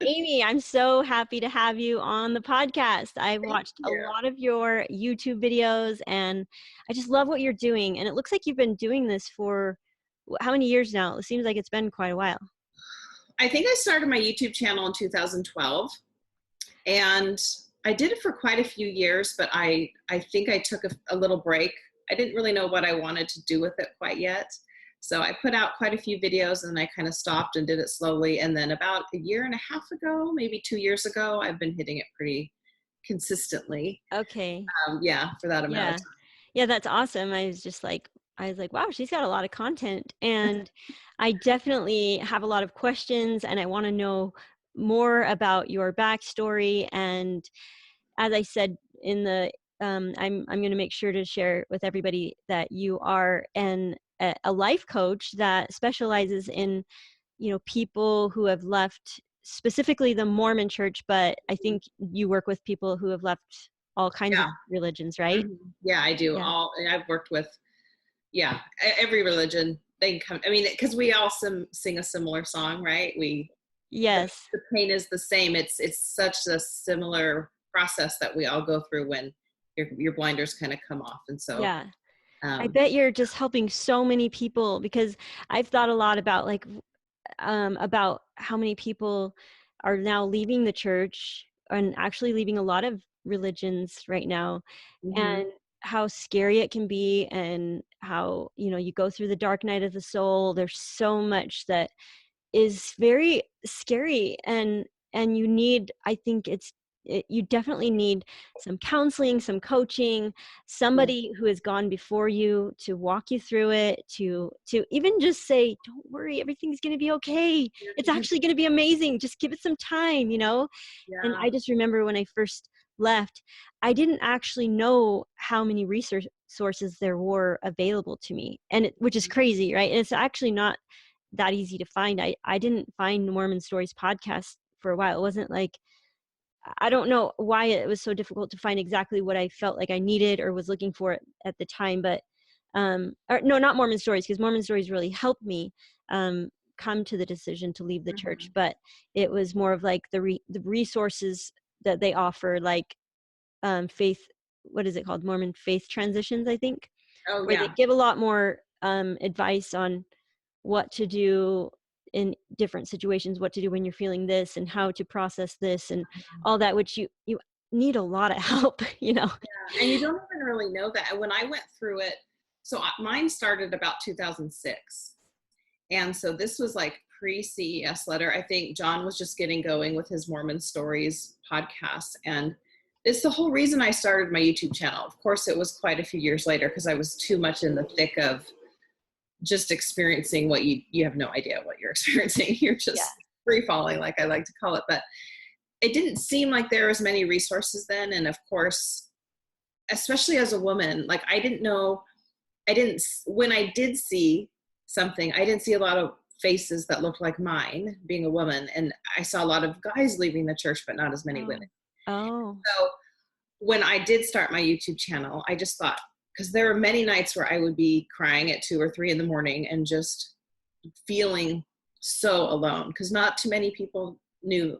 Amy, I'm so happy to have you on the podcast. I've Thank watched a you. lot of your YouTube videos and I just love what you're doing. And it looks like you've been doing this for how many years now? It seems like it's been quite a while. I think I started my YouTube channel in 2012, and I did it for quite a few years, but I think I took a little break. I didn't really know what I wanted to do with it quite yet. So I put out quite a few videos and I kind of stopped and did it slowly. And then about a year and a half ago, maybe 2 years ago, I've been hitting it pretty consistently. Okay. Yeah, for that amount of Yeah. time. Yeah, that's awesome. I was like, wow, she's got a lot of content. And I definitely have a lot of questions and I want to know more about your backstory. And as I said in the, I'm going to make sure to share with everybody that you are a life coach that specializes in, people who have left specifically the Mormon church, but I think you work with people who have left all kinds of Yeah. religions, right? Yeah, I do. Yeah. I've worked with, yeah, every religion. They can come. I mean, because we all sing a similar song, right? The, Yes. the pain is the same. It's such a similar process that we all go through when your blinders kind of come off. And so, Yeah. I um, bet you're just helping so many people because I've thought a lot about about how many people are now leaving the church and actually leaving a lot of religions right now, mhm. and how scary it can be, and how, you go through the dark night of the soul. There's so much that is very scary, and you need, I think you definitely need some counseling, some coaching, Yeah, somebody who has gone before you to walk you through it, to even just say, don't worry, everything's going to be okay. It's actually going to be amazing. Just give it some time. And yeah, I just remember when I first left, I didn't actually know how many research sources there were available to me, which is crazy, right? And it's actually not that easy to find. I didn't find Mormon Stories podcast for a while. It wasn't like, I don't know why it was so difficult to find exactly what I felt like I needed or was looking for at the time, but or no, not Mormon Stories, because Mormon Stories really helped me um come to the decision to leave the church, mhm. but it was more of like the resources that they offer, like faith, what is it called, Mormon Faith Transitions, I think, Oh where they yeah, give a lot more advice on what to do in different situations, what to do when you're feeling this and how to process this and all that, which you need a lot of help, and you don't even really know that. And when I went through it, so mine started about 2006. And so this was like pre CES letter. I think John was just getting going with his Mormon Stories podcast. And it's the whole reason I started my YouTube channel. Of course, it was quite a few years later because I was too much in the thick of just experiencing what you have no idea what you're experiencing. You're Yeah. just free falling, like I like to call it. But it didn't seem like there was many resources then. And of course, especially as a woman, like I didn't know, when I did see something, I didn't see a lot of faces that looked like mine being a woman. And I saw a lot of guys leaving the church, but not as many Oh. women. Oh. So when I did start my YouTube channel, I just thought, because there were many nights where I would be crying at 2 or 3 in the morning and just feeling so alone because not too many people knew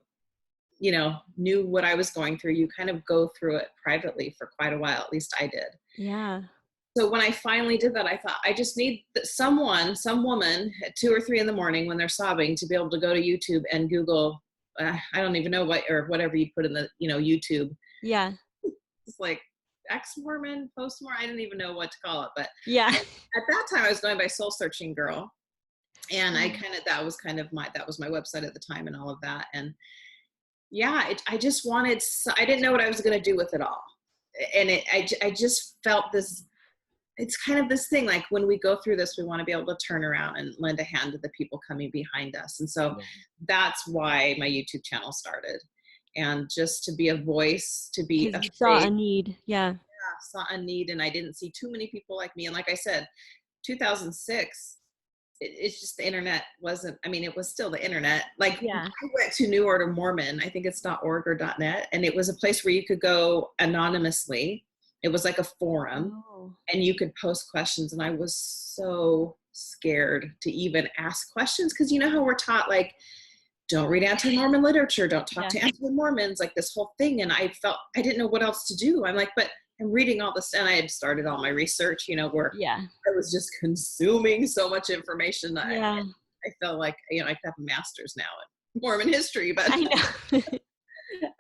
what I was going through. You kind of go through it privately for quite a while. At least I did. Yeah. So when I finally did that, I thought I just need some woman at 2 or 3 in the morning when they're sobbing to be able to go to YouTube and Google. I don't even know what, or whatever you put in the, YouTube. Yeah. It's like ex-Mormon, post-Mormon. I didn't even know what to call it. But Yeah. at that time I was going by Soul Searching Girl. And Oh. that was my website at the time and all of that. And yeah, I just wanted, I didn't know what I was going to do with it all. And I just felt this, it's kind of this thing, like when we go through this, we want to be able to turn around and lend a hand to the people coming behind us. And so Yeah. that's why my YouTube channel started. And just to be a voice, to be Because a you saw face, a need. Yeah. saw a need, and I didn't see too many people like me. And like I said, 2006, it's just the internet wasn't, I mean, it was still the internet. Like Yeah. I went to New Order Mormon, I think it's .org or .net, and it was a place where you could go anonymously. It was like a forum Oh. and you could post questions. And I was so scared to even ask questions because you know how we're taught, like, don't read anti-Mormon literature, don't talk Yeah. to anti-Mormons, like this whole thing. And I felt I didn't know what else to do. I'm like, but I'm reading all this, and I had started all my research, where Yeah. I was just consuming so much information that Yeah. I felt like, I could have a master's now in Mormon history, but I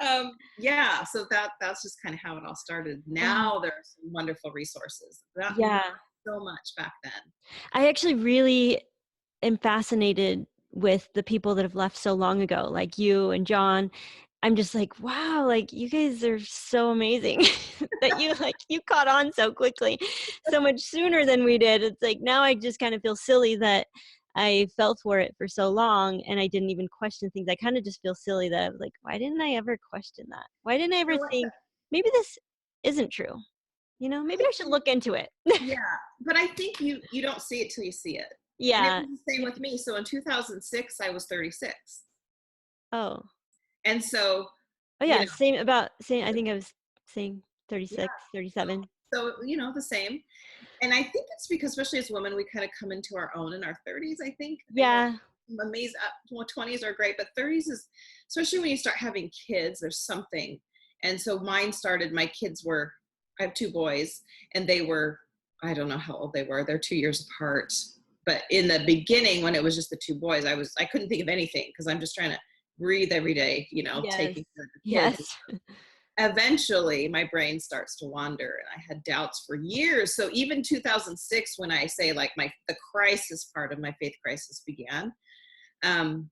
know. yeah, so that's just kind of how it all started. Oh, Now there are some wonderful resources. Not yeah. so much back then. I actually really am fascinated with the people that have left so long ago, like you and John. I'm just like, wow, like you guys are so amazing that you caught on so quickly, so much sooner than we did. It's like now I just kind of feel silly that I fell for it for so long and I didn't even question things. I kind of just feel silly that I was like, why didn't I ever question that? Why didn't I You ever know what? think maybe this isn't true? Maybe I should look into it. Yeah, but I think you don't see it till you see it. And it Yeah. was the same with me. So in 2006, I was 36. Oh. And so, Oh you yeah, know, same. I think I was saying yeah, 36, 37. the same. And I think it's because, especially as women, we kind of come into our own in our 30s, I think. Yeah. I'm amazed. Well, 20s are great, but 30s is, especially when you start having kids, there's something. And so my kids were, I have two boys, and they were, I don't know how old they were. They're 2 years apart. But in the beginning, when it was just the two boys, I couldn't think of anything because I'm just trying to breathe every day, Yes. taking care of the kids. Yes. Eventually my brain starts to wander, and I had doubts for years. So even 2006, when I say like the crisis part of my faith crisis began, um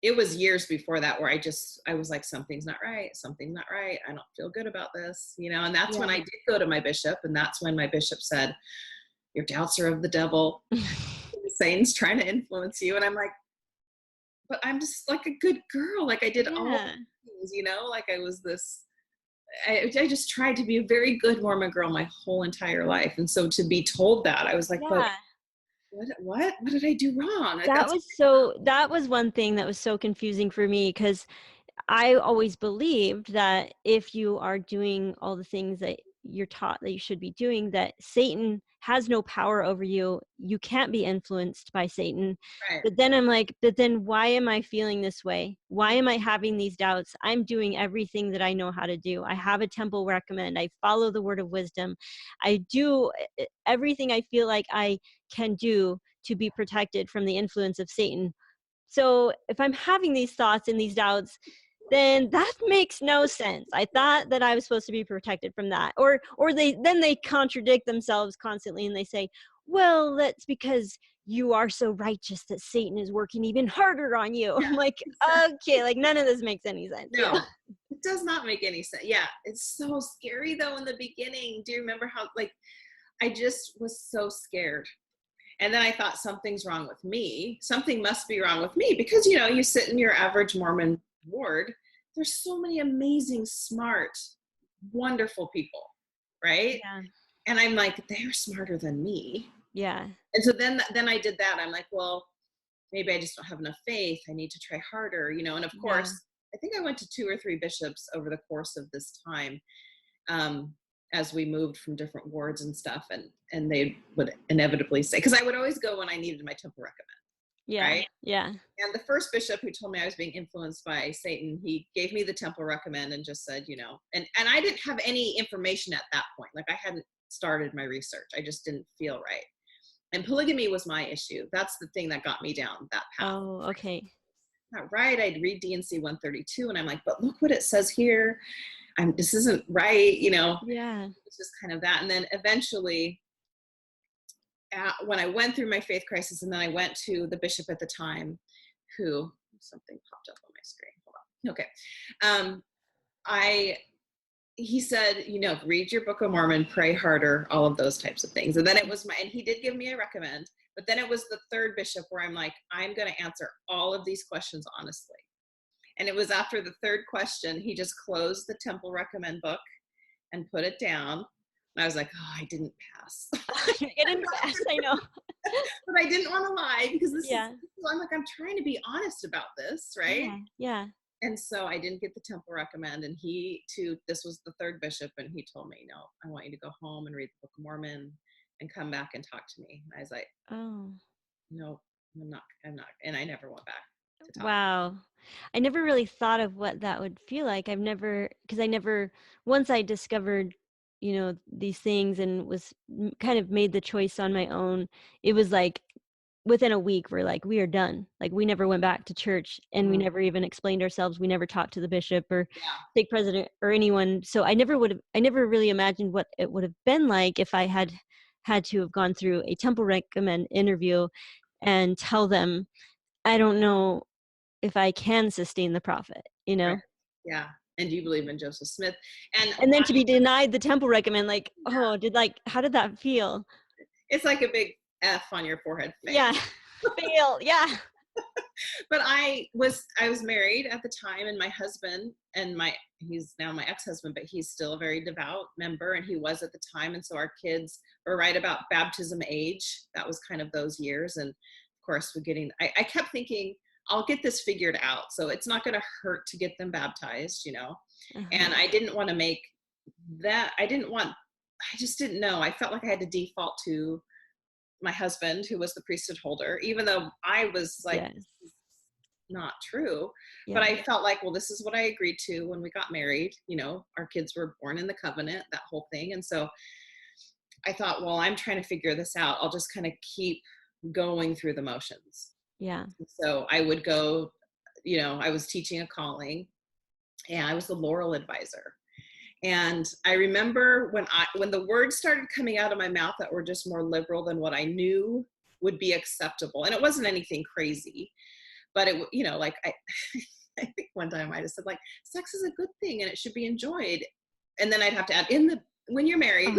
it was years before that where I was like, something's not right, I don't feel good about this, and that's when Yeah. I did go to my bishop, and that's when my bishop said, your doubts are of the devil, Satan's trying to influence you. And I'm like, but I'm just like a good girl, like I did all Yeah. things, like I was this, I just tried to be a very good Mormon girl my whole entire life. And so to be told that, I was like, but Yeah. what did I do wrong? Like, that's That was one thing that was so confusing for me because I always believed that if you are doing all the things that you're taught that you should be doing, that Satan has no power over you. You can't be influenced by Satan. right. But then I'm like, but then why am I feeling this way? Why am I having these doubts? I'm doing everything that I know how to do. I have a temple recommend. I follow the word of wisdom. I do everything I feel like I can do to be protected from the influence of Satan. So if I'm having these thoughts and these doubts, then that makes no sense. I thought that I was supposed to be protected from that. Or they contradict themselves constantly and they say, well, that's because you are so righteous that Satan is working even harder on you. I'm like, Exactly. okay, like none of this makes any sense. No, it does not make any sense. Yeah, it's so scary though in the beginning. Do you remember how, like, I just was so scared. And then I thought, something's wrong with me. Something must be wrong with me because, you sit in your average Mormon ward. There's so many amazing, smart, wonderful people, right? Yeah. And I'm like, they're smarter than me. Yeah. And so then I did that. I'm like, well, maybe I just don't have enough faith. I need to try harder, And of Yeah. course, I think I went to 2 or 3 bishops over the course of this time, as we moved from different wards and stuff. And they would inevitably say, because I would always go when I needed my temple recommend, Yeah. right? Yeah. And the first bishop who told me I was being influenced by Satan, he gave me the temple recommend and just said, and I didn't have any information at that point. Like I hadn't started my research. I just didn't feel right. And polygamy was my issue. That's the thing that got me down that path. Oh, okay. Not right. I'd read D&C 132 and I'm like, but look what it says here. This isn't right. Yeah. It's just kind of that. And then eventually, when I went through my faith crisis, and then I went to the bishop at the time, who, something popped up on my screen. Hold on. Okay. He said, read your Book of Mormon, pray harder, all of those types of things. And then and he did give me a recommend, but then it was the third bishop where I'm like, I'm going to answer all of these questions honestly. And it was after the third question, he just closed the temple recommend book and put it down. And I was like, oh, I didn't pass. You didn't pass, I know. But I didn't want to lie because Yeah. I'm like, I'm trying to be honest about this, right? Yeah. Yeah. And so I didn't get the temple recommend. And this was the third bishop, and he told me, no, I want you to go home and read the Book of Mormon and come back and talk to me. And I was like, Oh. no, I'm not. And I never went back. to talk. Wow. I never really thought of what that would feel like. Because I never, once I discovered, these things and kind of made the choice on my own, it was like within a week, we're like, we are done. Like, we never went back to church, and we Mhm. never even explained ourselves. We never talked to the bishop or Yeah. stake president or anyone. So I never really imagined what it would have been like if I had to have gone through a temple recommend interview and tell them, I don't know if I can sustain the prophet, Right. Yeah. And do you believe in Joseph Smith? And And then to be denied the temple recommend, like, oh, how did that feel? it's like a big F on your forehead, fail. Yeah. Fail. Yeah. But I was married at the time, and my husband, and he's now my ex-husband, but he's still a very devout member, and he was at the time. And so our kids were right about baptism age. That was kind of those years. And of course, I kept thinking, I'll get this figured out, so it's not going to hurt to get them baptized. Uh-huh. And I didn't want to make that, I just didn't know. I felt like I had to default to my husband, who was the priesthood holder, even though I was like, Yes. not true. But Yeah. I felt like, well, this is what I agreed to when we got married. Our kids were born in the covenant, that whole thing. And so I thought, well, I'm trying to figure this out. I'll just kind of keep going through the motions. Yeah. So I would go, I was teaching a calling, and I was the Laurel advisor. And I remember when the words started coming out of my mouth that were just more liberal than what I knew would be acceptable. And it wasn't anything crazy, but like I think one time I just said, like, sex is a good thing and it should be enjoyed. And then I'd have to add when you're married.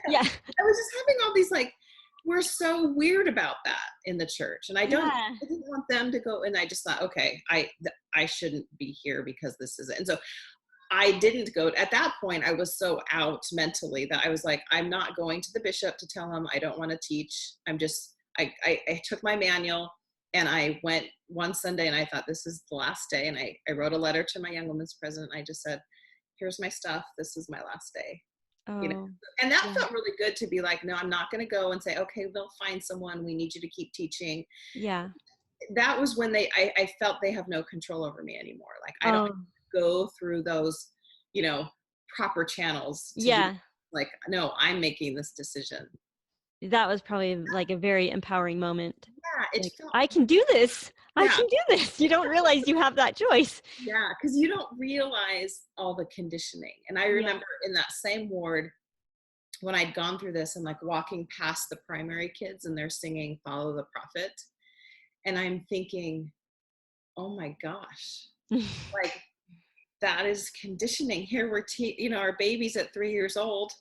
Yeah. I was just having all these, like, we're so weird about that in the church. And I didn't want them to go. And I just thought, okay, I shouldn't be here because this is it. And so I didn't go. At that point, I was so out mentally that I was like, I'm not going to the bishop to tell him I don't want to teach. I took my manual, and I went one Sunday, and I thought, this is the last day. And I wrote a letter to my young women's president. I just said, here's my stuff. This is my last day. Oh. And that felt really good to be like, no, I'm not going to go and say, okay, we'll find someone. We need you to keep teaching. Yeah. That was when I felt they have no control over me anymore. Like, I don't go through those, proper channels. Like, no, I'm making this decision. That was probably like a very empowering moment. Yeah, like, I can do this. Yeah. I can do this. You don't realize you have that choice. Yeah, because you don't realize all the conditioning. And I remember in that same ward, when I'd gone through this and like walking past the primary kids, and they're singing Follow the Prophet. And I'm thinking, oh my gosh, like, that is conditioning. Here we're, our baby's at 3 years old,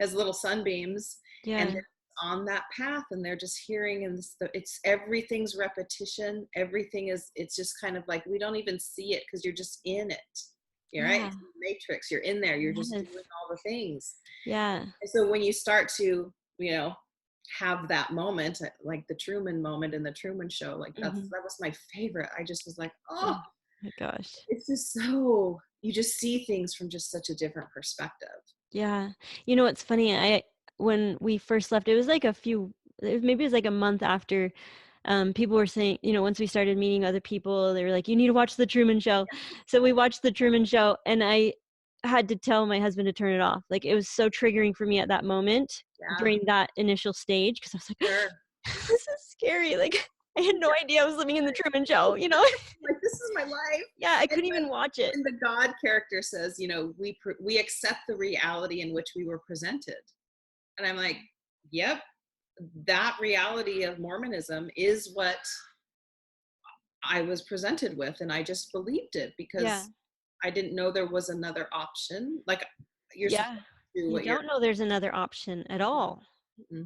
has little sunbeams, and they're on that path, and they're just hearing, and it's everything's repetition. It's just kind of like, we don't even see it because you're just in it. You're right. It's the matrix. You're in there. You're just doing all the things. Yeah. And so when you start to, have that moment, like the Truman moment in the Truman Show, like that was my favorite. I just was like, oh my gosh, it's just so, you just see things from just such a different perspective. Yeah. It's funny. When we first left, it was like maybe it was like a month after, people were saying, once we started meeting other people, they were like, you need to watch the Truman Show. So we watched the Truman Show, and I had to tell my husband to turn it off. Like, it was so triggering for me at that moment during that initial stage. Cause I was like, this is scary. Like, I had no idea I was living in the Truman Show, Like, this is my life. Yeah, I couldn't even watch it. And the God character says, we accept the reality in which we were presented. And I'm like, yep, that reality of Mormonism is what I was presented with. And I just believed it because I didn't know there was another option. Like, you don't know there's another option at all. Mm-hmm.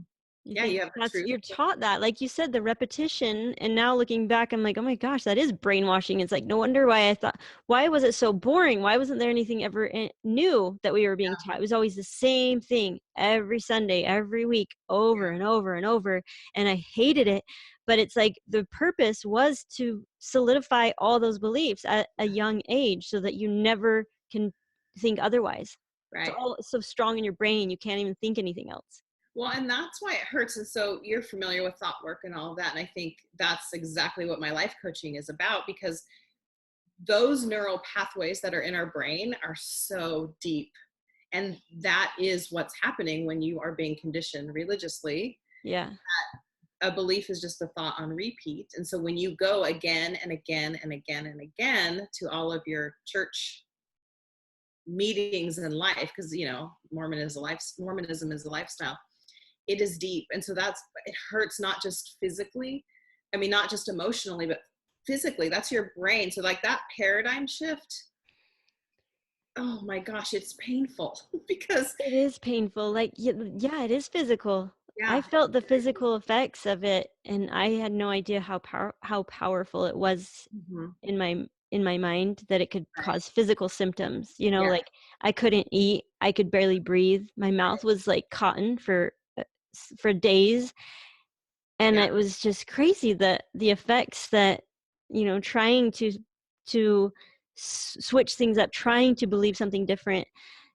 You have the truth. You're taught that, like you said, the repetition. And now looking back, I'm like, oh my gosh, that is brainwashing. It's like, no wonder why was it so boring? Why wasn't there anything ever new that we were being taught? It was always the same thing every Sunday, every week, over and over and over. And I hated it. But it's like the purpose was to solidify all those beliefs at a young age so that you never can think otherwise. Right. It's all so strong in your brain, you can't even think anything else. Well, and that's why it hurts. And so you're familiar with thought work and all of that. And I think that's exactly what my life coaching is about, because those neural pathways that are in our brain are so deep. And that is what's happening when you are being conditioned religiously. Yeah. A belief is just a thought on repeat. And so when you go again and again and again and again to all of your church meetings in life, because Mormonism is a lifestyle, it is deep. And so it hurts, not just physically, not just emotionally, but physically. That's your brain. So like that paradigm shift, oh my gosh, it's painful because It is painful. Like, yeah, it is physical. I yeah. felt the physical effects of it, and I had no idea how powerful it was Mhm. in my mind, that it could Right. cause physical symptoms. Yeah. Like I couldn't eat, I could barely breathe. My mouth was like cotton for days, and Yeah. it was just crazy, the effects that, trying to switch things up, trying to believe something different,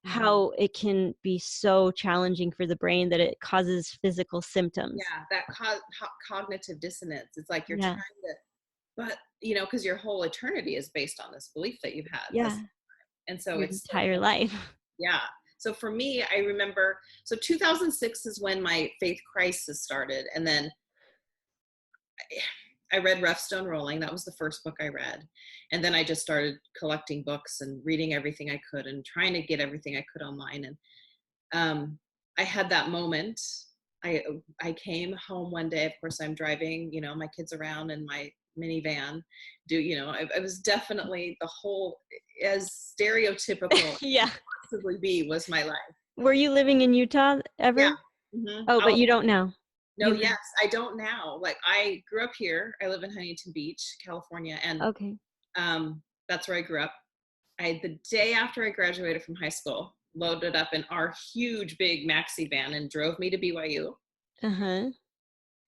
Mhm. how it can be so challenging for the brain that it causes physical symptoms. Yeah, that cognitive dissonance. It's like you're Yeah. trying to, but because your whole eternity is based on this belief that you've had Yeah. and so Your it's so entire life. yeah. So for me, I remember, so 2006 is when my faith crisis started. And then I read Rough Stone Rolling. That was the first book I read. And then I just started collecting books and reading everything I could and trying to get everything I could online. And I had that moment. I came home one day. Of course, I'm driving, my kids around in my minivan. I was definitely the whole, as stereotypical Yeah. possibly be, was my life. Were you living in Utah Yeah. ever? Hmm. Oh, but you don't now. No, You live yes, I don't now. Like I grew up here. I live in Huntington Beach, California, and Okay. that's where I grew up. The day after I graduated from high school, loaded up in our huge big maxi van and drove me to BYU. Uh-huh.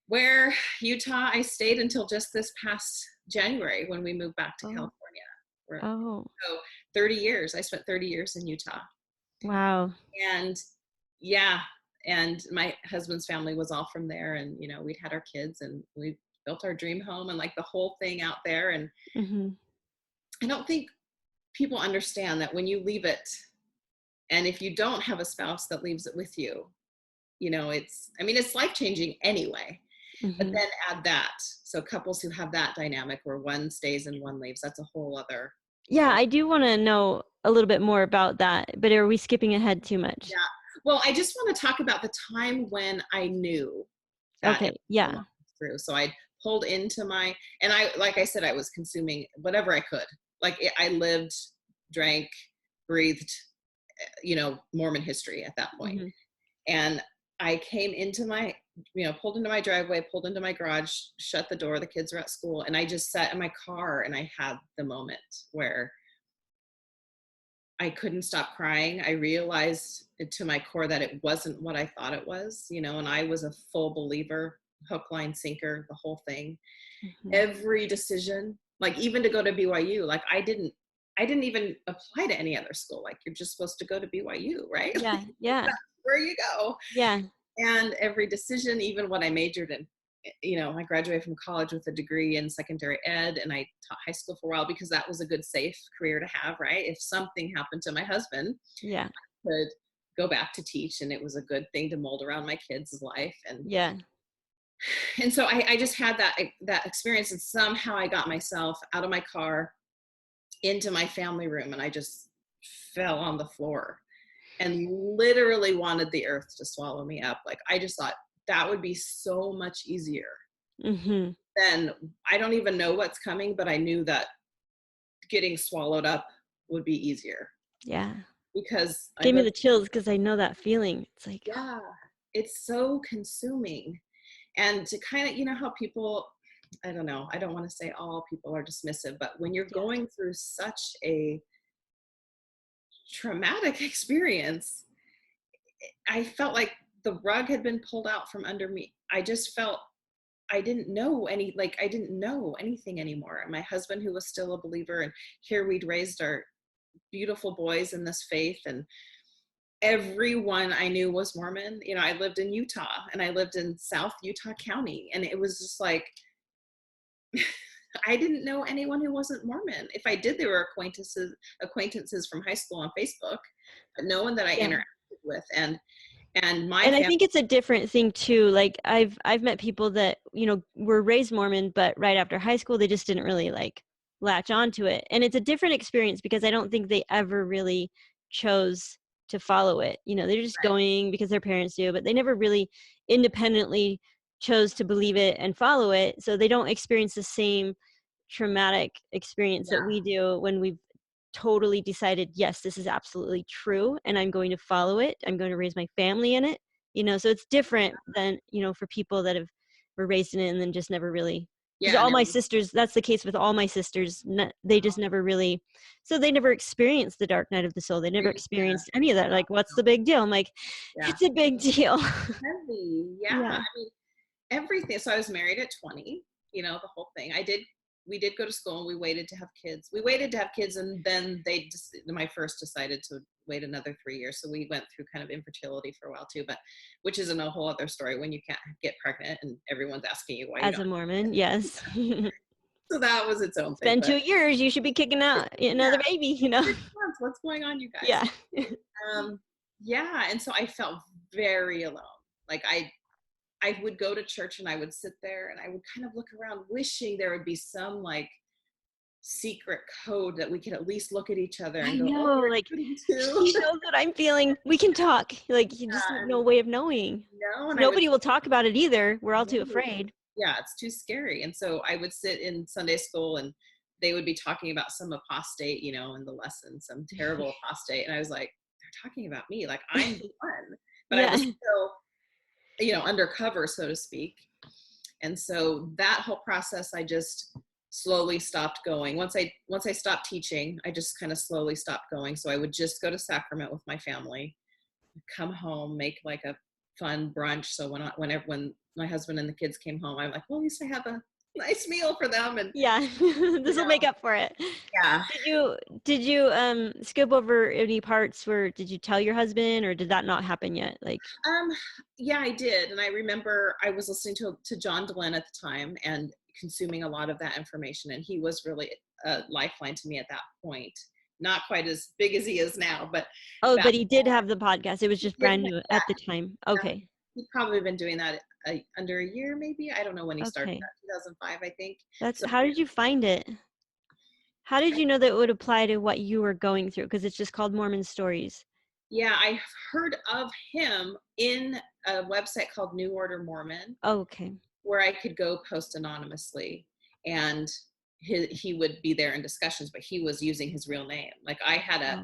Where Utah, I stayed until just this past January when we moved back to Oh. California. Oh. So 30 years. I spent 30 years in Utah. Wow. And yeah, and my husband's family was all from there, and we'd had our kids and we built our dream home and like the whole thing out there. And Mhm. I don't think people understand that when you leave it, and if you don't have a spouse that leaves it with you, it's life changing anyway. But Mhm. then add that. So couples who have that dynamic where one stays and one leaves, that's a whole other. Yeah, I do want to know a little bit more about that, but are we skipping ahead too much? Yeah. Well, I just want to talk about the time when I knew that it Okay. was Yeah. going through. So I pulled into and like I said, I was consuming whatever I could. Like I lived, drank, breathed, Mormon history at that point. Mhm. And I came into pulled into my driveway, pulled into my garage, shut the door. The kids were at school. And I just sat in my car and I had the moment where I couldn't stop crying. I realized to my core that it wasn't what I thought it was, and I was a full believer, hook, line, sinker, the whole thing. Mhm. Every decision, like even to go to BYU, like I didn't even apply to any other school. Like you're just supposed to go to BYU, right? Yeah. Yeah. Where you go. Yeah. And every decision, even what I majored in, I graduated from college with a degree in secondary ed, and I taught high school for a while because that was a good, safe career to have, right? If something happened to my husband, Yeah. I could go back to teach, and it was a good thing to mold around my kids' life. Yeah. And so I just had that experience, and somehow I got myself out of my car into my family room, and I just fell on the floor and literally wanted the earth to swallow me up. Like I just thought that would be so much easier Mhm. than, I don't even know what's coming, but I knew that getting swallowed up would be easier Yeah. because I Gave me live. the chills because I know that feeling. It's like, Yeah, it's so consuming. And to kind of, how people, I don't know, I don't want to say all people are dismissive, but when you're yeah. going through such a traumatic experience, I felt like the rug had been pulled out from under me. I just felt I didn't know I didn't know anything anymore. And my husband, who was still a believer, and here we'd raised our beautiful boys in this faith, and everyone I knew was Mormon. You know, I lived in Utah and I lived in South Utah County, and it was just like, I didn't know anyone who wasn't Mormon. If I did, they were acquaintances from high school on Facebook, but no one that I Yeah. interacted with. And my And I family, think it's a different thing too. Like I've met people that, you know, were raised Mormon, but right after high school they just didn't really like latch onto it. And it's a different experience because I don't think they ever really chose to follow it. You know, they're just going because their parents do, but they never really independently chose to believe it and follow it. So they don't experience the same traumatic experience that we do when we've totally decided, yes, this is absolutely true and I'm going to follow it. I'm going to raise my family in it. You know, so it's different than, you know, for people that were raised in it and then just never really, because all my sisters, that's the case with all my sisters, they just never really, so they never experienced the dark night of the soul. They never experienced any of that. Like, what's the big deal? I'm like, it's a big deal. heavy. Yeah. I mean, everything. So I was married at 20, you know, the whole thing. We did go to school and we waited to have kids. We waited to have kids, and then my first decided to wait another 3 years. So we went through kind of infertility for a while too, but which is a whole other story when you can't get pregnant and everyone's asking you why you As don't. a Mormon, yes. So that was its own It's thing. been 2 years. You should be kicking out another baby, you know? 6 months. What's going on, you guys? Yeah. Yeah. And so I felt very alone. Like I would go to church and I would sit there and I would kind of look around wishing there would be some like secret code that we could at least look at each other and I go, know, oh, you're like, hurting she too. knows what I'm feeling. We can talk. Like, you just have no way of knowing. And Nobody will talk about it either. We're all too afraid. Yeah, it's too scary. And so I would sit in Sunday school and they would be talking about some apostate, you know, in the lesson, some terrible apostate. And I was like, they're talking about me. Like, I'm the one. But I was still, you know, undercover, so to speak. And so that whole process, I just slowly stopped going. Once I stopped teaching, I just kind of slowly stopped going. So I would just go to Sacrament with my family, come home, make like a fun brunch. So when my husband and the kids came home, I'm like, well, at least I have a nice meal for them. And this will make up for it. Yeah. Did you skip over any parts where did you tell your husband, or did that not happen yet? Like, yeah, I did. And I remember I was listening to John Dehlin at the time and consuming a lot of that information. And he was really a lifeline to me at that point. Not quite as big as he is now, but. But he did have the podcast. It was just brand new at the time. Okay. He'd probably been doing that under a year, maybe. I don't know when he started that, 2005, I think. How did you find it? How did you know that it would apply to what you were going through? Because it's just called Mormon Stories. Yeah, I heard of him in a website called New Order Mormon. Okay. Where I could go post anonymously, and he would be there in discussions, but he was using his real name. Like I had a,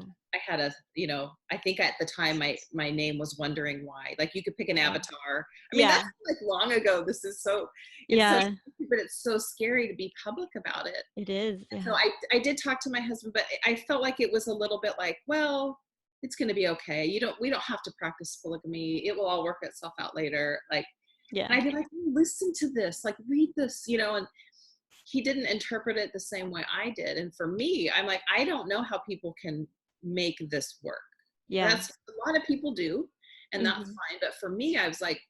you know, I think at the time my name was Wondering Why. Like you could pick an avatar. I mean, that's like long ago. This is so, but it's so scary to be public about it. It is. Yeah. So I did talk to my husband, but I felt like it was a little bit like, well, it's going to be okay. We don't have to practice polygamy. It will all work itself out later. Like, and I'd be like, listen to this, like read this, you know, and he didn't interpret it the same way I did. And for me, I'm like, I don't know how people can make this work. Yeah. That's a lot of people do, and that's fine. But for me, I was like,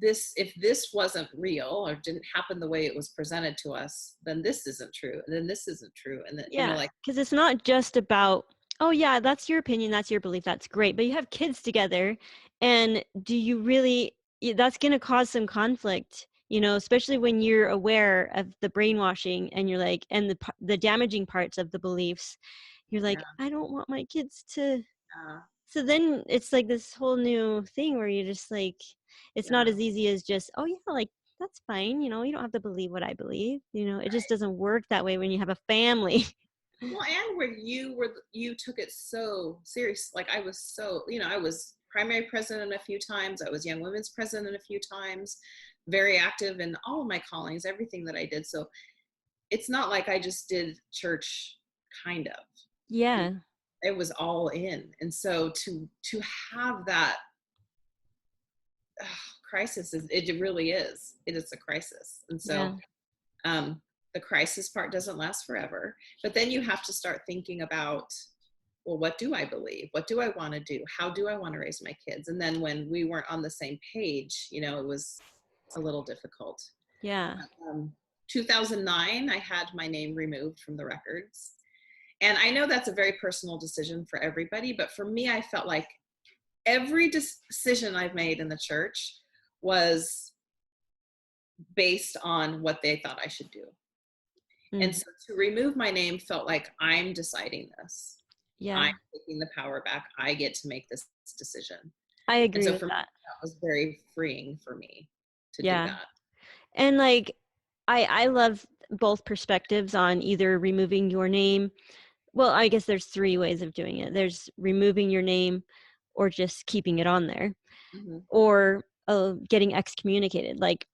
if this wasn't real or didn't happen the way it was presented to us, then this isn't true. And then this isn't true. And then, you know, like, because it's not just about, oh yeah, that's your opinion, that's your belief, that's great. But you have kids together, and do you really, that's going to cause some conflict, you know, especially when you're aware of the brainwashing and you're like, and the damaging parts of the beliefs. You're like, I don't want my kids to. So then it's like this whole new thing where you're just like, it's not as easy as just, oh yeah, like that's fine. You know, you don't have to believe what I believe. You know, it just doesn't work that way when you have a family. Well, and where you took it so serious. Like I was so, you know, I was primary president a few times. I was young women's president a few times, very active in all of my callings, everything that I did. So it's not like I just did church, kind of. Yeah. It was all in. And so to have that crisis, it really is. It is a crisis. And so the crisis part doesn't last forever. But then you have to start thinking about well, what do I believe? What do I want to do? How do I want to raise my kids? And then when we weren't on the same page, you know, it was a little difficult. Yeah. 2009, I had my name removed from the records. And I know that's a very personal decision for everybody, but for me, I felt like every decision I've made in the church was based on what they thought I should do. And so to remove my name felt like I'm deciding this. Yeah. I'm taking the power back. I get to make this decision. I agree and so with for that. me, that was very freeing for me to do Yeah. that. And like, I love both perspectives on either removing your name. Well, I guess there's three ways of doing it. There's removing your name, or just keeping it on there, or getting excommunicated, like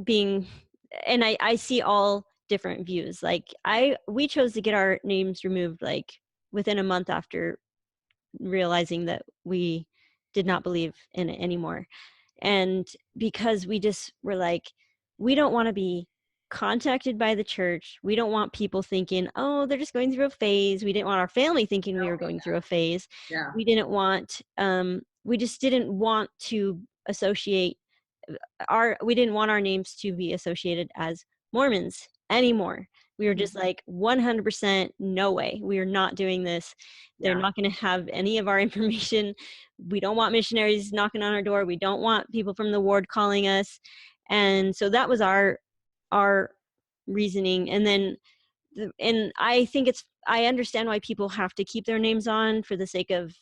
being, and I see all different views. Like we chose to get our names removed like within a month after realizing that we did not believe in it anymore. And because we just were like, we don't want to be contacted by the church. We don't want people thinking, oh, they're just going through a phase. We didn't want our family thinking we were going through a phase. Yeah. We didn't want, we just didn't want to associate we didn't want our names to be associated as Mormons anymore. We were just like 100% no way. We are not doing this. They're not going to have any of our information. We don't want missionaries knocking on our door. We don't want people from the ward calling us. And so that was our reasoning. And then and I think I understand why people have to keep their names on for the sake of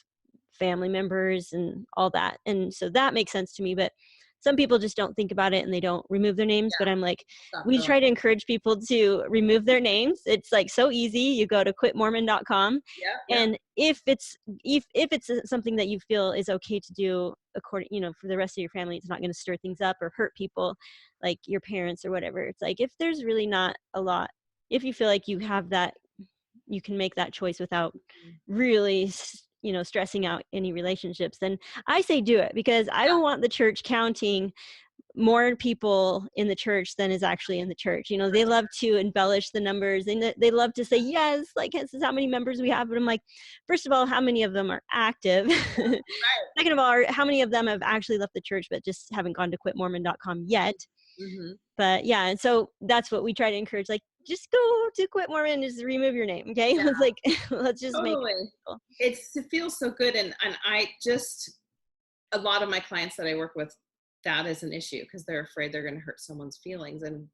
family members and all that. And so that makes sense to me. But some people just don't think about it and they don't remove their names. But I'm like, we try to encourage people to remove their names. It's like so easy. You go to quitmormon.com. And if it's something that you feel is okay to do according, you know, for the rest of your family, it's not going to stir things up or hurt people like your parents or whatever. It's like, if there's really not a lot, if you feel like you have that, you can make that choice without really, you know, stressing out any relationships, then I say do it, because I don't want the church counting more people in the church than is actually in the church. You know, they love to embellish the numbers, and they love to say, yes, like, this is how many members we have. But I'm like, first of all, how many of them are active? Second of all, how many of them have actually left the church but just haven't gone to quitmormon.com yet? But yeah, and so that's what we try to encourage, like, just go to Quit Mormon and just remove your name, okay? It's like, let's just make it cool. It feels so good. And I just, a lot of my clients that I work with, that is an issue because they're afraid they're going to hurt someone's feelings. And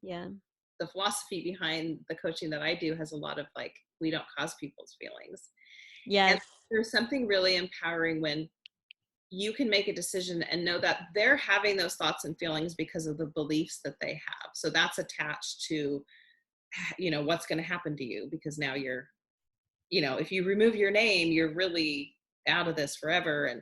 the philosophy behind the coaching that I do has a lot of like, we don't cause people's feelings. And there's something really empowering when you can make a decision and know that they're having those thoughts and feelings because of the beliefs that they have. So that's attached to, you know, what's going to happen to you, because now you're, you know, if you remove your name, you're really out of this forever. And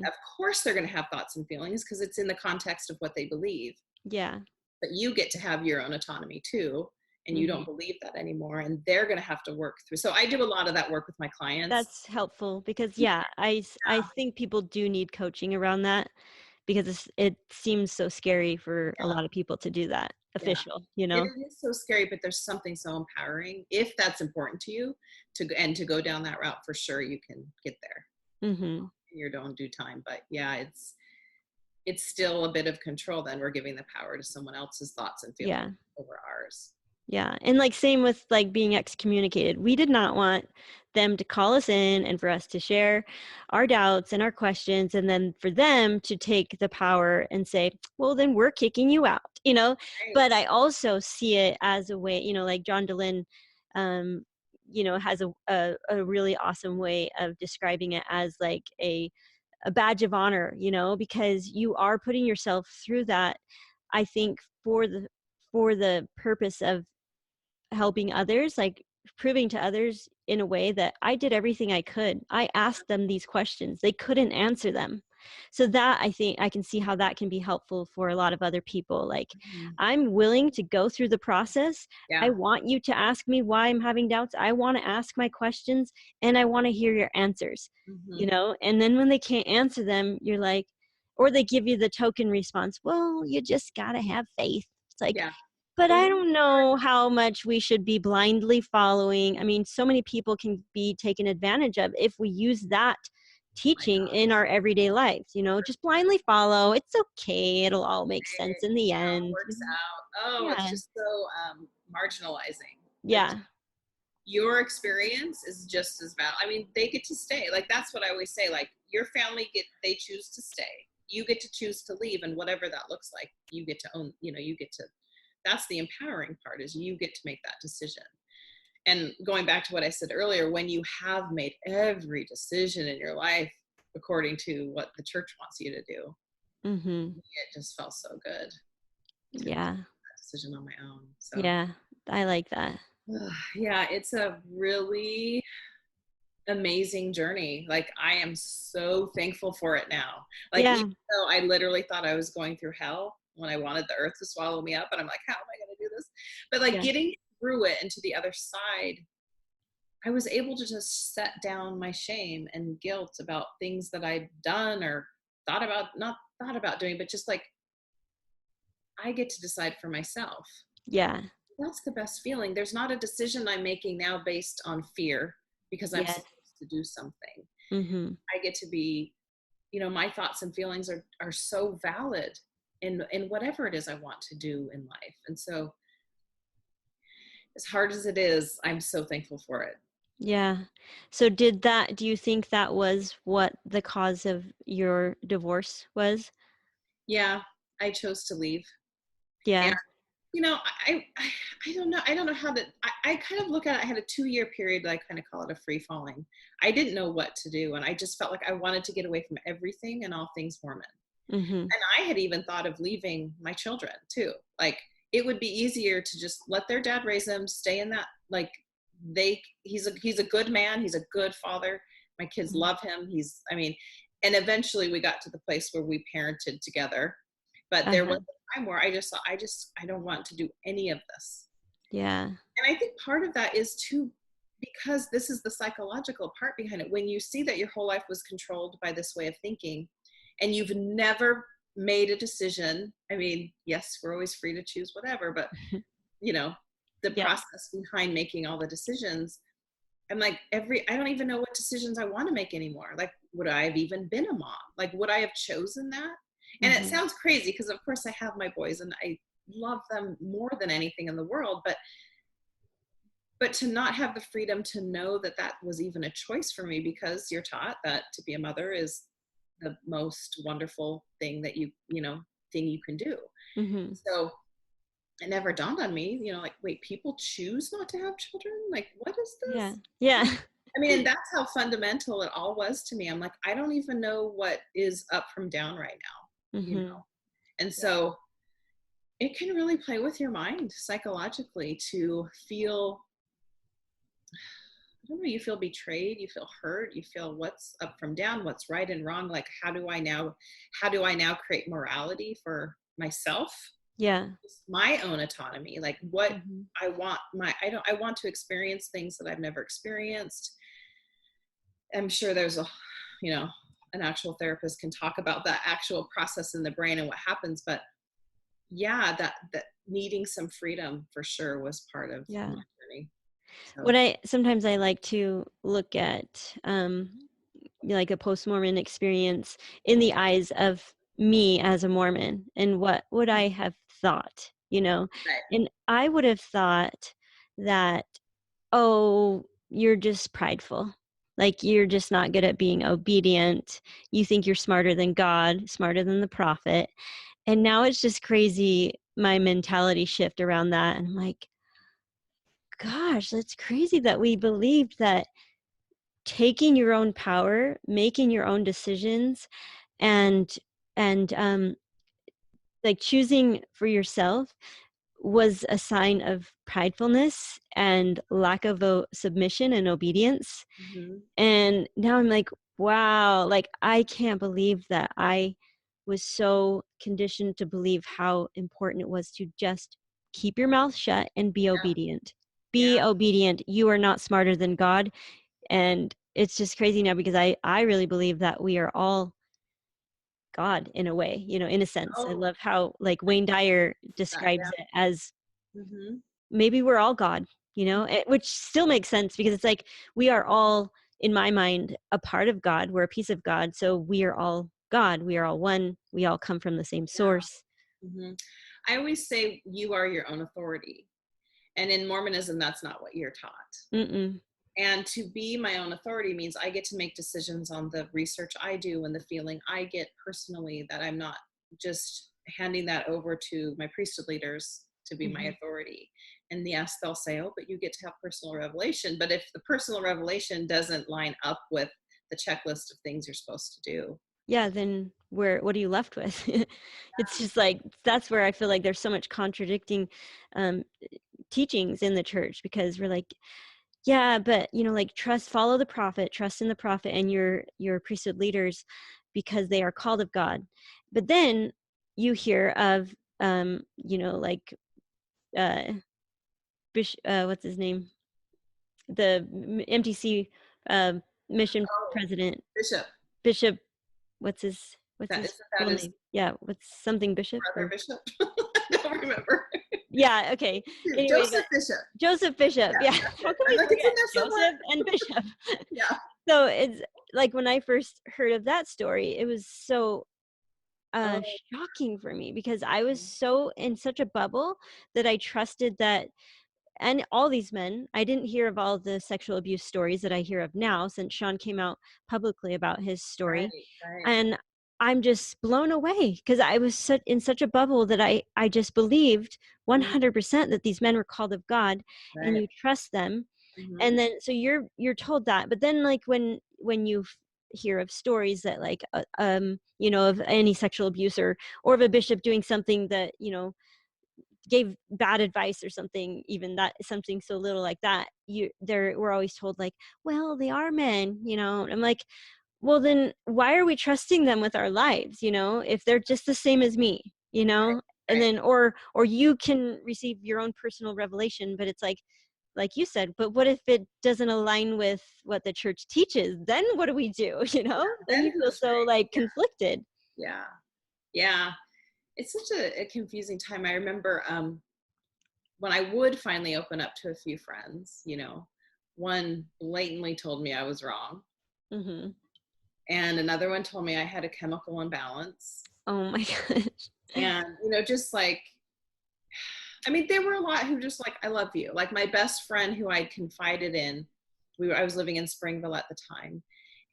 of course they're going to have thoughts and feelings because it's in the context of what they believe. But you get to have your own autonomy too. And you don't believe that anymore, and they're going to have to work through. So I do a lot of that work with my clients. That's helpful, because I think people do need coaching around that, because it seems so scary for a lot of people to do that official, you know. It is so scary, but there's something so empowering if that's important to you to go down that route. For sure you can get there in your own due time. But yeah, it's still a bit of control. Then we're giving the power to someone else's thoughts and feelings over ours. And like, same with like being excommunicated. We did not want them to call us in and for us to share our doubts and our questions, and then for them to take the power and say, well, then we're kicking you out, you know. But I also see it as a way, you know, like John Dehlin, you know, has a really awesome way of describing it as like a badge of honor, you know, because you are putting yourself through that, I think, for the purpose of helping others, like proving to others in a way that I did everything I could. I asked them these questions. They couldn't answer them. So that, I think I can see how that can be helpful for a lot of other people. Like, I'm willing to go through the process. I want you to ask me why I'm having doubts. I want to ask my questions, and I want to hear your answers, you know. And then when they can't answer them, you're like, or they give you the token response, well, you just got to have faith. It's like, But And I then don't know how much we should be blindly following. I mean, so many people can be taken advantage of if we use that oh my teaching in gosh, our everyday lives, just blindly follow. It's okay. It'll all make sense in the it all end. works out. Oh, it's Yeah. just so marginalizing. It's, Yeah. your experience is just as valid. I mean, they get to stay. Like, that's what I always say. Like, your family they choose to stay. You get to choose to leave, and whatever that looks like, you get to own. You get to. That's the empowering part, is you get to make that decision. And going back to what I said earlier, when you have made every decision in your life according to what the church wants you to do, Mm-hmm. it just felt so good to make Yeah. that decision on my own. So Yeah. I like that. yeah, it's a really amazing journey. Like, I am so thankful for it now. Like, Yeah. even though I literally thought I was going through hell when I wanted the earth to swallow me up, and I'm like, how am I going to do this? But like, Yeah. getting through it and to the other side, I was able to just set down my shame and guilt about things that I'd done or not thought about doing, but just like, I get to decide for myself. Yeah. That's the best feeling. There's not a decision I'm making now based on fear because I'm Yes. supposed to do something. Mm-hmm. I get to be, my thoughts and feelings are so valid in whatever it is I want to do in life. And so, as hard as it is, I'm so thankful for it. Yeah. So do you think that was what the cause of your divorce was? Yeah, I chose to leave. And Yeah. I don't know. I don't know how to. I kind of look at it. I had a 2-year period that I kind of call it a free falling. I didn't know what to do, and I just felt like I wanted to get away from everything and all things Mormon. Mm-hmm. And I had even thought of leaving my children too. Like, it would be easier to just let their dad raise them, stay in that. Like, he's a good man. He's a good father. My kids love him. And eventually we got to the place where we parented together. But there was Uh-huh. a time where I just thought, I don't want to do any of this. Yeah. And I think part of that is too, because this is the psychological part behind it. When you see that your whole life was controlled by this way of thinking, and you've never made a decision. I mean, yes, we're always free to choose whatever, but the Yep. process behind making all the decisions, I'm like, I don't even know what decisions I want to make anymore. Like, would I have even been a mom? Like, would I have chosen that? And it Mm-hmm. sounds crazy because, of course, I have my boys and I love them more than anything in the world. But to not have the freedom to know that that was even a choice for me, because you're taught that to be a mother is the most wonderful thing that thing you can do. Mm-hmm. So it never dawned on me, like, wait, people choose not to have children? Like, what is Yeah. this? Yeah. I mean, and that's how fundamental it all was to me. I'm like, I don't even know what is up from down right now. Mm-hmm. And so it can really play with your mind psychologically to feel, I don't know, you feel betrayed, you feel hurt, you feel what's up from down, what's right and wrong. Like, how do I now create morality for myself, Yeah. my own autonomy? Like, what Mm-hmm. I want to experience things that I've never experienced. I'm sure there's an actual therapist can talk about that actual process in the brain and what happens. But yeah, that needing some freedom for sure was part of Yeah. my journey. So, Sometimes I like to look at like a post-Mormon experience in the eyes of me as a Mormon, and what would I have thought, right. and I would have thought that, oh, you're just prideful. Like, you're just not good at being obedient. You think you're smarter than God, smarter than the prophet. And now it's just crazy, my mentality shift around that. And I'm like, gosh, that's crazy that we believed that taking your own power, making your own decisions, and and like choosing for yourself was a sign of pridefulness and lack of submission and obedience. Mhm. And now I'm like, wow, like, I can't believe that I was so conditioned to believe how important it was to just keep your mouth shut and be obedient. Yeah. Be obedient. You are not smarter than God. And it's just crazy now, because I really believe that we are all God in a way, in a sense. I Oh, love how, like, Wayne Dyer that, describes yeah. it as Mhm. Maybe we're all God, you know, which still makes sense because it's like we are all, in my mind, a part of God. We're a piece of God. So we are all God. We are all one. We all come from the same source. Mhm. I always say you are your own authority. And in Mormonism, that's not what you're taught. Mm-mm. And to be my own authority means I get to make decisions on the research I do and the feeling I get personally, that I'm not just handing that over to my priesthood leaders to be my Mm-hmm. authority. And yes, they'll say, oh, but you get to have personal revelation. But if the personal revelation doesn't line up with the checklist of things you're supposed to do. Yeah, then what are you left with? It's just like that's where I feel like there's so much contradicting um, teachings in the church because we're like, yeah, but you know, like follow the prophet, trust in the prophet and your priesthood leaders because they are called of God. But then you hear of you know, like uh Bishop, what's his name? The MTC uh, mission Oh, president, Bishop. Bishop, what's That his isn't full that his name? Yeah, what's something Bishop brother or Bishop? I don't remember. yeah, okay. Anyway, but Joseph Bishop. Joseph Bishop. Yeah, Yeah. that's How it. can I'm we like, it's in forget there somewhere. Joseph and Bishop? Yeah. So it's like when I first heard of that story, it was so Oh, shocking for me because I was so in such a bubble that I trusted that and all these men, I didn't hear of all the sexual abuse stories that I hear of now since Sean came out publicly about his story. right, right. And I'm just blown away because I was in such a bubble that I just believed Mhm. 100% that these men were called of God and Right. you trust them. Mhm. And then so you're told that, but then like when you hear of stories that like you know, of any sexual abuse or of a bishop doing something that, you know, gave bad advice or something, even that something so little like that, we're always told like, well, they are men, you know. I'm like, well, then why are we trusting them with our lives, you know, if they're just the same as me, you know? And Right. then or you can receive your own personal revelation, but it's like you said, but what if it doesn't align with what the church teaches? Then what do we do? You know, then Then you feel who's so right? like conflicted. Yeah. Yeah. It's such a confusing time. I remember when I would finally open up to a few friends, you know, one blatantly told me I was wrong, Hmm. and another one told me I had a chemical imbalance. Oh my gosh. And, you know, just like, I mean, there were a lot who just like, I love you. Like my best friend who I'd confided in, I was living in Springville at the time,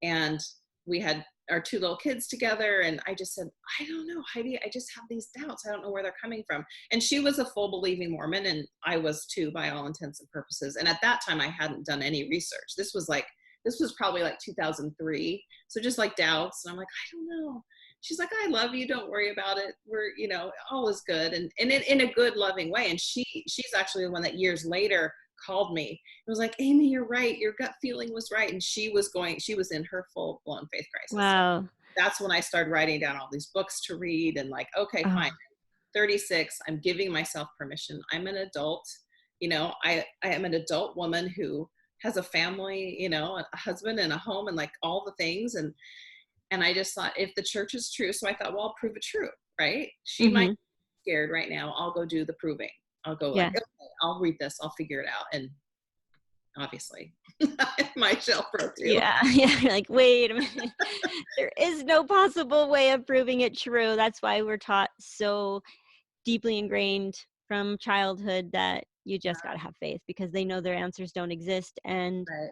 and we had our two little kids together. And I just said, I don't know, Heidi, I just have these doubts. I don't know where they're coming from. And she was a full believing Mormon, and I was too, by all intents and purposes. And at that time, I hadn't done any research. This was probably like 2003. So just like doubts. And I'm like, I don't know. She's like, I love you. Don't worry about it. We're, you know, all is good. And in a good, loving way. And she's actually the one that years later called me. It was like, Amy, you're right. Your gut feeling was right. And she was in her full blown faith crisis. So Wow. that's when I started writing down all these books to read and like, okay, fine. Oh, 36. I'm giving myself permission. I'm an adult. You know, I am an adult woman who has a family, you know, a husband and a home and like all the things. And I just thought, if the church is true, so I thought, well, I'll prove it true, right? She might mm-hmm. be scared right now. I'll go do the proving. I'll go like, Yeah. okay, I'll read this. I'll figure it out. And obviously, my shell broke too. Yeah. Yeah. You're like, wait a minute. There is no possible way of proving it true. That's why we're taught so deeply ingrained from childhood that you just got to have faith because they know their answers don't exist. And Right.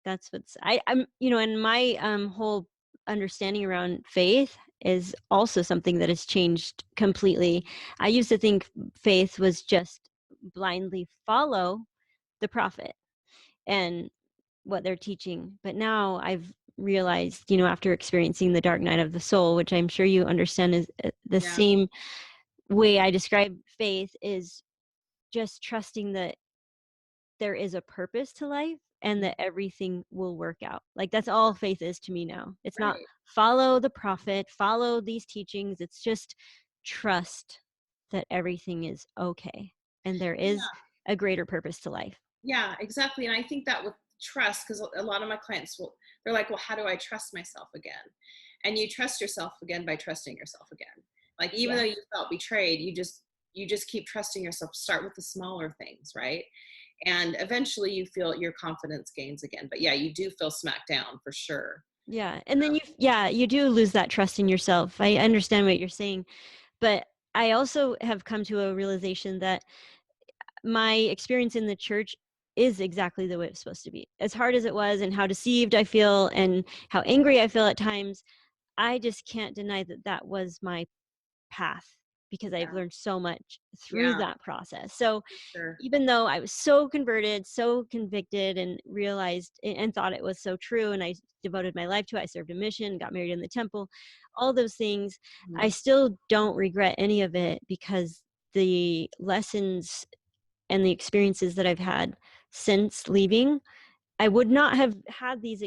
that's I'm, you know, and my whole understanding around faith is also something that has changed completely. I used to think faith was just blindly follow the prophet and what they're teaching. But now I've realized, you know, after experiencing the dark night of the soul, which I'm sure you understand is the Yeah. same way I describe faith, is just trusting that there is a purpose to life and that everything will work out. Like that's all faith is to me now. It's not Right. follow the prophet, follow these teachings. It's just trust that everything is okay and there is Yeah. a greater purpose to life. Yeah, exactly. And I think that with trust, because a lot of my clients they're like, well, how do I trust myself again? And you trust yourself again by trusting yourself again. Like, even Yeah. though you felt betrayed, you just you just keep trusting yourself. Start with the smaller things, right? And eventually you feel your confidence gains again. But yeah, you do feel smacked down for sure. Yeah. And then you do lose that trust in yourself. I understand what you're saying, but I also have come to a realization that my experience in the church is exactly the way it's supposed to be. As hard as it was and how deceived I feel and how angry I feel at times, I just can't deny that that was my path because I've Yeah. learned so much through Yeah, that process. So for sure. even though I was so converted, so convicted, and realized and thought it was so true, and I devoted my life to it, I served a mission, got married in the temple, all those things, I Mhm. still don't regret any of it because the lessons and the experiences that I've had since leaving, I would not have had these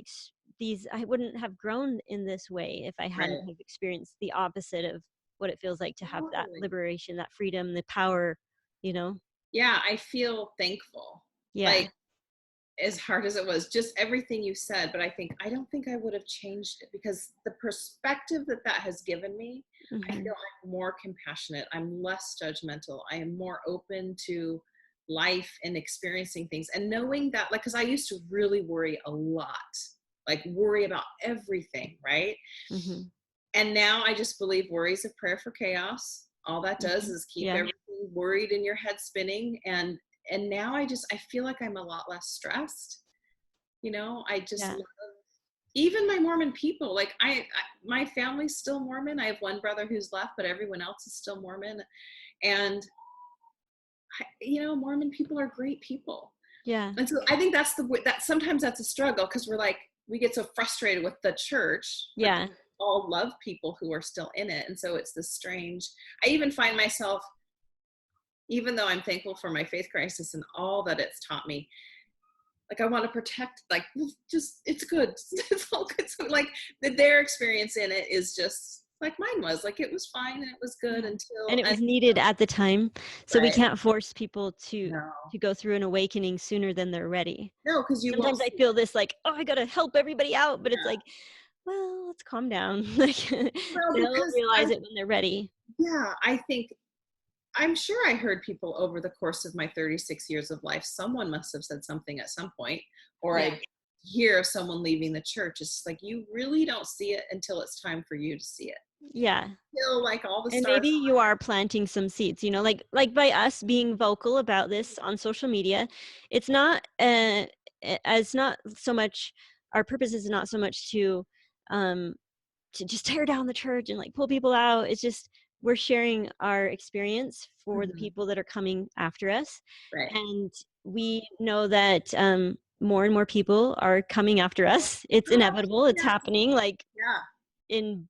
I wouldn't have grown in this way if I Right. hadn't have experienced the opposite of what it feels like to have that Totally. liberation, that freedom, the power, you know? Yeah, I feel thankful. Yeah. Like, as hard as it was, just everything you said, but I don't think I would have changed it because the perspective that that has given me, I Hmm. feel I'm more compassionate. I'm less judgmental. I am more open to life and experiencing things and knowing that, like, because I used to really worry a lot, like worry about everything, right? Hmm. And now I just believe worries a prayer for chaos. All that does Hmm. is keep Yeah. everything worried in your head spinning. And now I feel like I'm a lot less stressed. You know, I just Yeah. love even my Mormon people. Like my family's still Mormon. I have one brother who's left, but everyone else is still Mormon. And Mormon people are great people. Yeah. And so I think that sometimes that's a struggle because we get so frustrated with the church, but Yeah. all love people who are still in it. And so it's this strange, I even find myself, even though I'm thankful for my faith crisis and all that it's taught me, like I want to protect, like, just, it's good. It's all good. So like their experience in it is just like mine was, like, it was fine and it was good Yeah. And until, it and was needed at the time. So we right. can't force people to No, go through an awakening sooner than they're ready. no, because you won't Sometimes I see feel it. this like, oh, I gotta help everybody out, but it's Yeah. like, well, let's calm down. Like Well, they'll because realize it when they're ready. yeah, I think I'm sure I heard people over the course of my 36 years of life. Someone must have said something at some point, or Yeah. I hear of someone leaving the church. It's like you really don't see it until it's time for you to see it. Yeah. Feel like all the And stars. maybe you are planting some seeds, like by us being vocal about this on social media, it's not it's not so much, our purpose is not so much um to just tear down the church and like pull people out. It's just we're sharing our experience for the Mhm. people that are coming after us. Right. And we know that more and more people are coming after us. It's Oh, inevitable. It's yes. happening. Like Yeah. in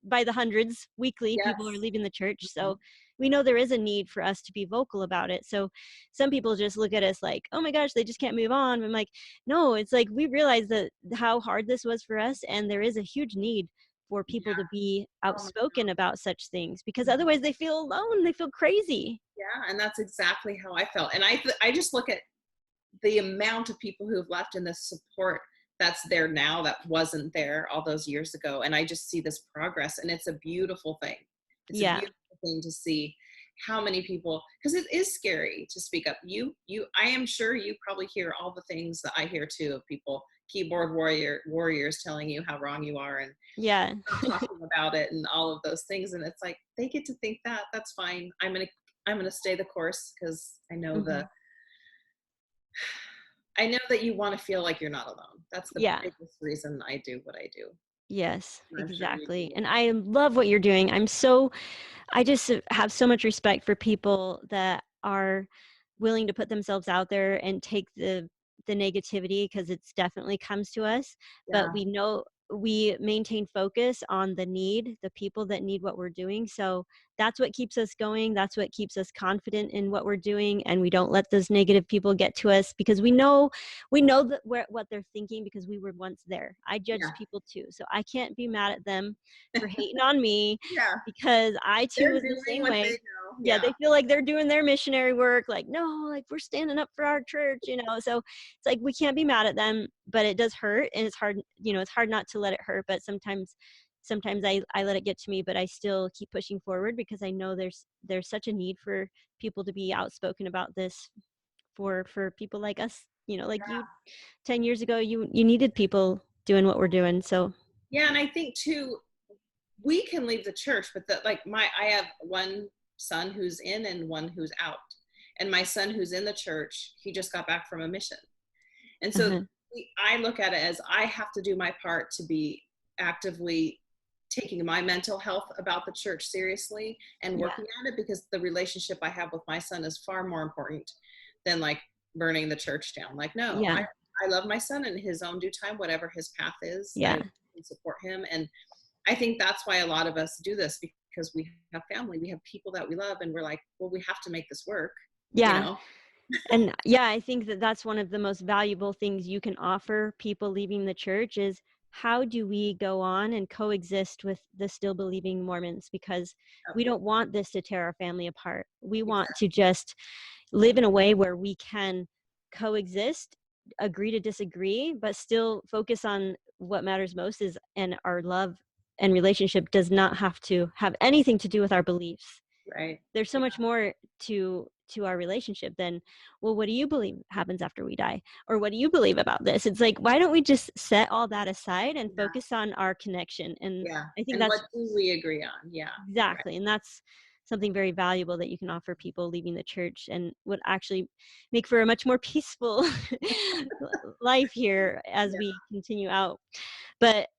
by the hundreds weekly, people are Yes. leaving the church. Mhm. So we know there is a need for us to be vocal about it. So some people just look at us like, oh my gosh, they just can't move on. I'm like, no, it's like we realize that how hard this was for us, and there is a huge need for people to Yeah. be Oh my outspoken God. about such things because Mhm. otherwise they feel alone, they feel crazy. Yeah, and that's exactly how I felt. And I just look at the amount of people who have left and the support that's there now that wasn't there all those years ago, and I just see this progress, and it's a beautiful thing. It's a Yeah. beautiful thing to see how many people, because it is scary to speak up. I am sure you probably hear all the things that I hear too, of people, keyboard warriors telling you how wrong you are and Yeah. not talking about it and all of those things, and it's like they get to think that that's fine. I'm gonna stay the course because Hmm. I know that you want to feel like you're not alone. That's the Yeah. biggest reason I do what I do. Yes, And I'm sure you exactly. do. And I love what you're doing. I just have so much respect for people that are willing to put themselves out there and take the negativity because it's definitely comes to us, but Yeah, we know we maintain focus on the people that need what we're doing. So that's what keeps us going. That's what keeps us confident in what we're doing, and we don't let those negative people get to us because we know that what they're thinking because we were once there. I yeah, judged people too, so I can't be mad at them for hating on me yeah. because I too They're was the doing same what they way. know. Yeah, Yeah, they feel like they're doing their missionary work, like, no, like we're standing up for our church. So it's like we can't be mad at them, but it does hurt, and it's hard, it's hard not to let it hurt, but sometimes sometimes I let it get to me, but I still keep pushing forward because I know there's such a need for people to be outspoken about this for people like us, like you 10 years ago, you needed people doing what we're doing. So yeah, and I think too, we can leave the church, but I have one son who's in and one who's out. And my son who's in the church, he just got back from a mission. And so I look at it as I have to do my part to be actively taking my mental health about the church seriously and working at it, because the relationship I have with my son is far more important than like burning the church down. Like, no, I love my son in his own due time, whatever his path is, I can support him. And I think that's why a lot of us do this, because we have family, we have people that we love, and we're like, well, we have to make this work. Yeah. You know? And I think that's one of the most valuable things you can offer people leaving the church is, how do we go on and coexist with the still believing Mormons? Because we don't want this to tear our family apart. We want to just live in a way where we can coexist, agree to disagree, but still focus on what matters most is, and our love and relationship does not have to have anything to do with our beliefs. Right. There's so much more to our relationship than, well, what do you believe happens after we die? Or what do you believe about this? It's like, why don't we just set all that aside and focus on our connection? And I think and that's what do we agree on? Yeah. Exactly. Right. And that's something very valuable that you can offer people leaving the church, and would actually make for a much more peaceful life here as we continue out. But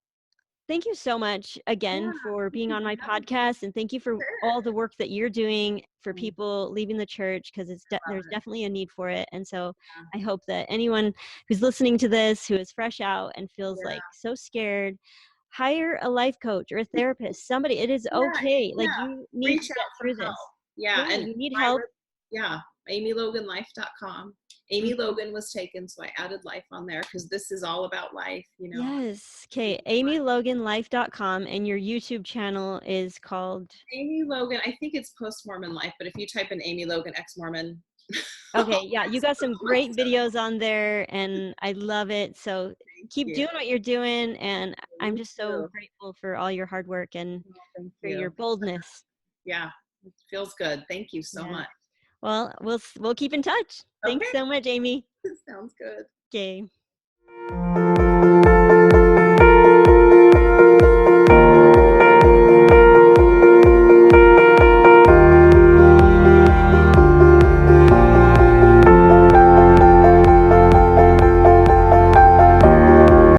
thank you so much again for being on my podcast, and thank you for all the work that you're doing for people leaving the church, because there's definitely a need for it. And so I hope that anyone who's listening to this, who is fresh out and feels like so scared, hire a life coach or a therapist, somebody. It is okay. Like, you need to get through this. And you need help. AmyLoganLife.com. Amy Logan was taken, so I added life on there because this is all about life, Yes. Okay. AmyLoganLife.com, and your YouTube channel is called Amy Logan. I think it's POSTMORMON Life, but if you type in Amy Logan EXMORMON. Okay. Yeah. You got some great videos on there, and I love it. So keep doing what you're doing. And I'm just so grateful for all your hard work and for your boldness. Yeah. It feels good. Thank you so much. Well, we'll keep in touch. Thanks so much, Amy. Sounds good. Okay.